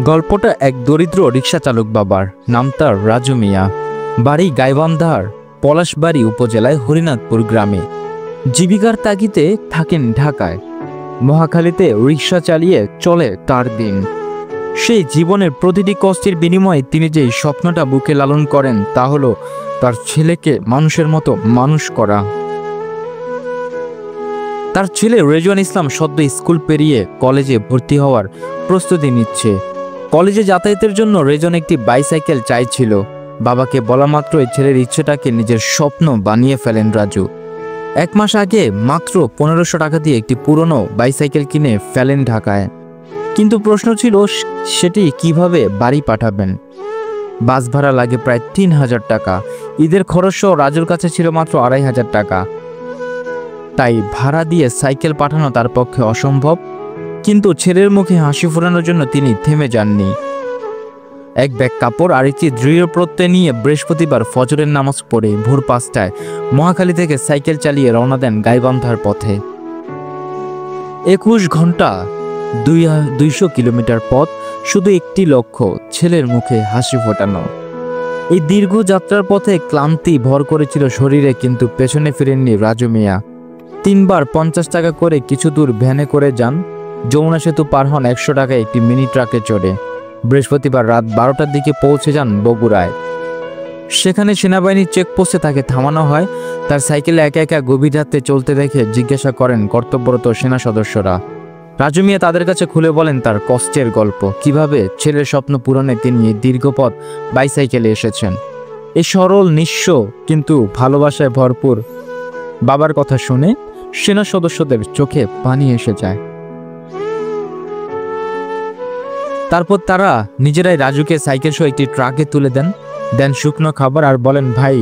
গল্পটা এক দরিদ্র রিক্সা চালক বাবার, নাম তার রাজু মিয়া। বাড়ি গাইবান্ধার পলাশবাড়ি উপজেলায় হরিনাথপুর গ্রামে। জীবিকার তাগিদে থাকেন ঢাকায়। মহাখালীতে রিক্সা চালিয়ে চলে তার দিন। সেই জীবনের প্রতিটি কষ্টের বিনিময়ে তিনি যে স্বপ্নটা বুকে লালন করেন তা হলো তার ছেলেকে মানুষের মতো মানুষ করা। তার ছেলে রেজওয়ান ইসলাম সদ্য স্কুল পেরিয়ে কলেজে ভর্তি হওয়ার প্রস্তুতি নিচ্ছে। কলেজে যাতায়াতের জন্য রেজওয়ান একটি বাইসাইকেল চাইছিল। বাবাকে বলা মাত্রই ছেলের ইচ্ছেটাকে নিজের স্বপ্ন বানিয়ে ফেলেন রাজু। 1 মাস আগে মাত্র 1500 টাকা দিয়ে একটি পুরনো বাইসাইকেল কিনে ফেলেন ঢাকায়। কিন্তু প্রশ্ন ছিল সেটি কিভাবে বাড়ি পাঠাবেন। বাস ভাড়া লাগে প্রায় 3000 টাকা। ঈদের খরচ সহ রাজুর কাছে ছিল মাত্র 2500 টাকা। তাই ভাড়া দিয়ে সাইকেল পাঠানো তার পক্ষে অসম্ভব। কিন্তু ছেলের মুখে হাসি ফোটানোর জন্য তিনি থেমে যাননি। এক ব্যাগ কাপড় আর একটি দৃঢ় প্রত্যয় নিয়ে বৃহস্পতিবার ফজরের নামাজ পড়ে ভোর 5টায় মহাখালী থেকে সাইকেল চালিয়ে রওনা দেন গাইবান্ধার পথে। 21 ঘন্টা 200 কিলোমিটার পথ, শুধু একটি লক্ষ্য, ছেলের মুখে হাসি ফোটানো। এই দীর্ঘ যাত্রার পথে ক্লান্তি ভর করেছিল শরীরে, কিন্তু পেছনে ফিরেননি রাজু মিয়া। 3 বার 50 টাকা করে কিছু দূর ভ্যানে করে যান। যমুনা সেতু পার হন 100 টাকায় একটি মিনি ট্রাকে চড়ে। বৃহস্পতিবার রাত 12টার দিকে পৌঁছে যান বগুড়ায়। সেখানে সেনাবাহিনীর চেকপোস্টে তাকে থামানো হয়। তার সাইকেলে একা একা গভীর রাতে চলতে দেখে জিজ্ঞাসা করেন কর্তব্যরত সেনা সদস্যরা। রাজু মিয়া তাদের কাছে খুলে বলেন তার কষ্টের গল্প, কিভাবে ছেলের স্বপ্ন পূরণে তিনি দীর্ঘপথ বাইসাইকেলে এসেছেন। এই সরল নিঃস্ব কিন্তু ভালোবাসায় ভরপুর বাবার কথা শুনে সেনা সদস্যদের চোখে পানি এসে যায়। তারপর তারা নিজেরাই রাজুকে সাইকেল সহ একটি ট্রাকে তুলে দেন শুকনো খাবার আর বলেন, ভাই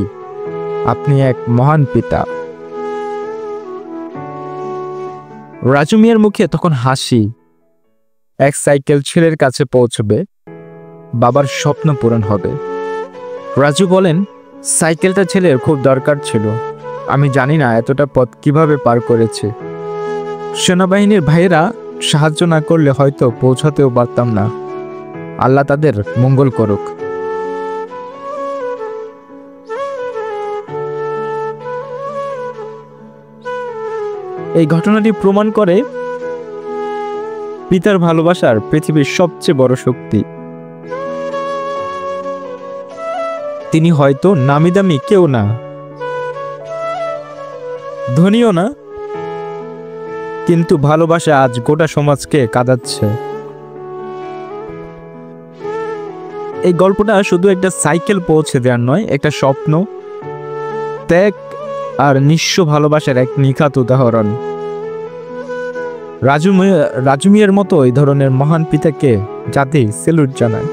আপনি এক মহান পিতা। রাজু মিয়ার মুখে তখন হাসি। এক সাইকেল ছেলের কাছে পৌঁছবে, বাবার স্বপ্ন পূরণ হবে। রাজু বলেন, সাইকেলটা ছেলের খুব দরকার ছিল। আমি জানি না এতটা পথ কিভাবে পার করেছে। সেনাবাহিনীর ভাইয়েরা সাহায্য না করলে হয়তো পৌঁছাতেও পারতাম না। আল্লাহ তাদের মঙ্গল করুক। এই ঘটনাটি প্রমাণ করে পিতার ভালোবাসার পৃথিবীর সবচেয়ে বড় শক্তি। তিনি হয়তো নামি দামি কেউ না, ধনীও না, কিন্তু ভালোবাসা আজ গোটা সমাজকে কাঁদাচ্ছে। এই গল্পটা শুধু একটা সাইকেল পৌঁছে দেওয়ার নয়, একটা স্বপ্ন, ত্যাগ আর নিঃস্ব ভালোবাসার এক নিখাত উদাহরণ। রাজু মিয়ার মতো এই ধরনের মহান পিতাকে জাতি সেলুট জানায়।